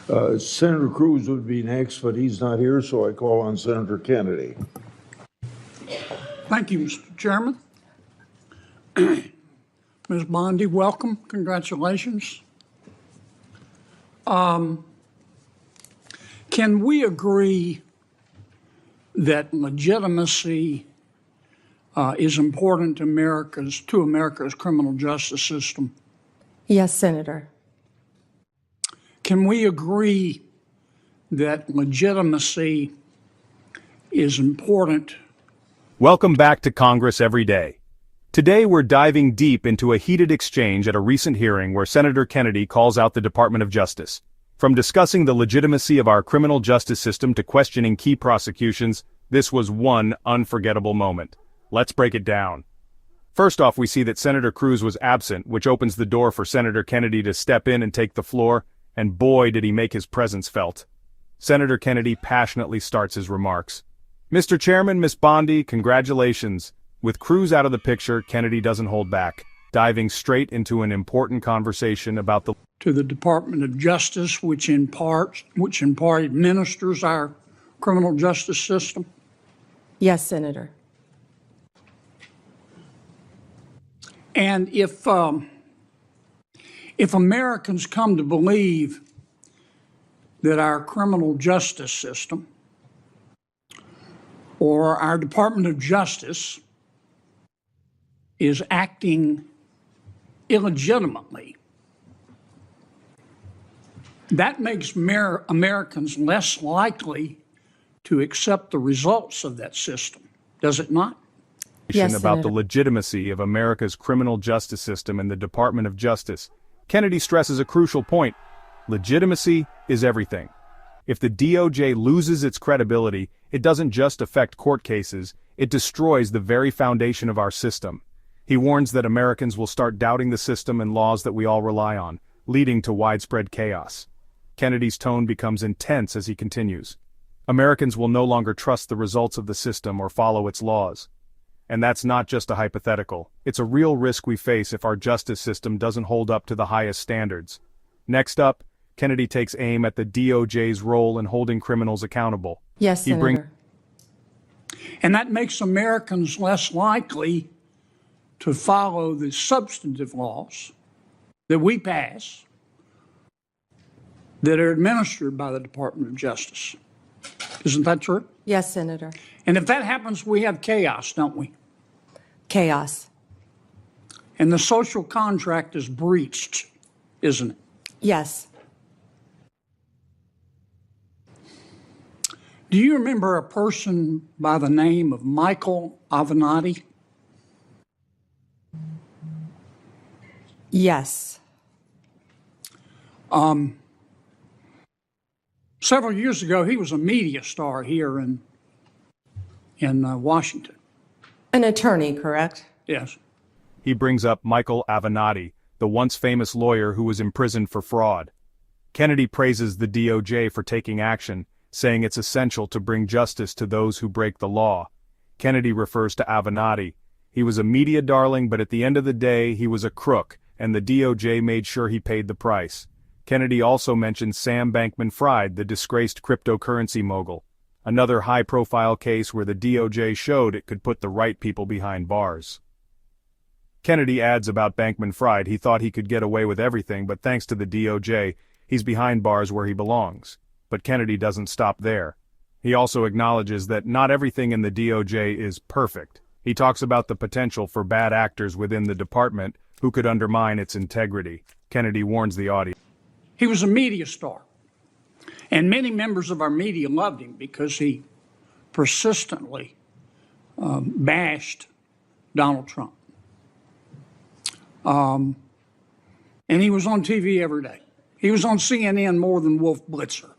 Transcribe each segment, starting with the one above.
Senator Cruz would be next, but he's not here, so I call on Senator Kennedy. Thank you, Mr. Chairman. Ms. Bondi, welcome. Congratulations. Can we agree that legitimacy is important to America's criminal justice system? Yes, Senator. Can we agree that legitimacy is important? Welcome back to Congress Every Day. Today we're diving deep into a heated exchange at a recent hearing where Senator Kennedy calls out the Department of Justice. From discussing the legitimacy of our criminal justice system to questioning key prosecutions, this was one unforgettable moment. Let's break it down. First off, we see that Senator Cruz was absent, which opens the door for Senator Kennedy to step in and take the floor, and boy did he make his presence felt. Senator Kennedy passionately starts his remarks. Mr. Chairman, Ms. Bondi, congratulations. With Cruz out of the picture, Kennedy doesn't hold back, diving straight into an important conversation about to the Department of Justice, which in part administers our criminal justice system? Yes, Senator. And if Americans come to believe that our criminal justice system or our Department of Justice is acting illegitimately, that makes Americans less likely to accept the results of that system, does it not? Yes, about Senator. the legitimacy of America's criminal justice system and the Department of Justice. Kennedy stresses a crucial point. Legitimacy is everything. If the DOJ loses its credibility, it doesn't just affect court cases, it destroys the very foundation of our system. He warns that Americans will start doubting the system and laws that we all rely on, leading to widespread chaos. Kennedy's tone becomes intense as he continues. Americans will no longer trust the results of the system or follow its laws. And that's not just a hypothetical. It's a real risk we face if our justice system doesn't hold up to the highest standards. Next up, Kennedy takes aim at the DOJ's role in holding criminals accountable. Yes, Senator. And that makes Americans less likely to follow the substantive laws that we pass that are administered by the Department of Justice. Isn't that true? Yes, Senator. And if that happens, we have chaos, don't we? Chaos. And the social contract is breached, isn't it? Yes. Do you remember a person by the name of Michael Avenatti? Yes. Several years ago, he was a media star here in Washington. An attorney, correct? Yes. He brings up Michael Avenatti, the once famous lawyer who was imprisoned for fraud. Kennedy praises the DOJ for taking action, saying it's essential to bring justice to those who break the law. Kennedy refers to Avenatti. He was a media darling, but at the end of the day, he was a crook, and the DOJ made sure he paid the price. Kennedy also mentioned Sam Bankman-Fried, the disgraced cryptocurrency mogul. Another high-profile case where the DOJ showed it could put the right people behind bars. Kennedy adds about Bankman-Fried he thought he could get away with everything, but thanks to the DOJ, he's behind bars where he belongs. But Kennedy doesn't stop there. He also acknowledges that not everything in the DOJ is perfect. He talks about the potential for bad actors within the department who could undermine its integrity. Kennedy warns the audience. He was a media star. And many members of our media loved him because he persistently bashed Donald Trump. And he was on TV every day. He was on CNN more than Wolf Blitzer.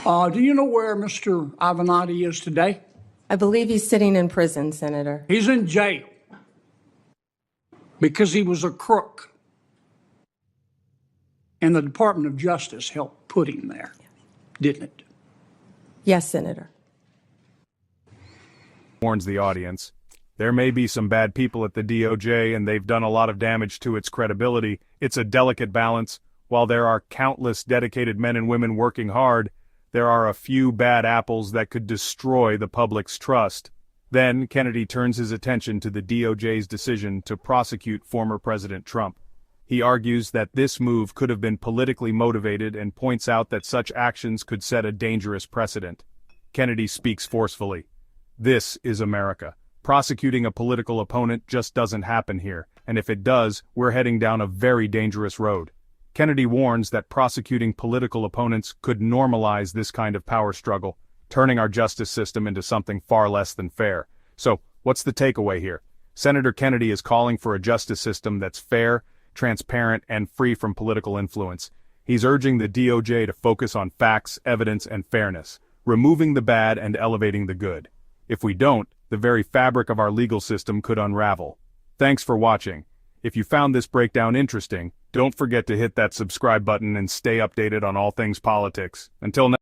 Do you know where Mr. Avenatti is today? I believe he's sitting in prison, Senator. He's in jail because he was a crook. And the Department of Justice helped put him there, didn't it? Yes, Senator. Warns the audience. There may be some bad people at the DOJ and they've done a lot of damage to its credibility. It's a delicate balance. While there are countless dedicated men and women working hard, there are a few bad apples that could destroy the public's trust. Then, Kennedy turns his attention to the DOJ's decision to prosecute former President Trump. He argues that this move could have been politically motivated and points out that such actions could set a dangerous precedent. Kennedy speaks forcefully. This is America. Prosecuting a political opponent just doesn't happen here, and if it does, we're heading down a very dangerous road. Kennedy warns that prosecuting political opponents could normalize this kind of power struggle, turning our justice system into something far less than fair. So, what's the takeaway here? Senator Kennedy is calling for a justice system that's fair, transparent, and free from political influence. He's urging the DOJ to focus on facts, evidence, and fairness, removing the bad and elevating the good. If we don't, the very fabric of our legal system could unravel. Thanks for watching. If you found this breakdown interesting, don't forget to hit that subscribe button and stay updated on all things politics. Until next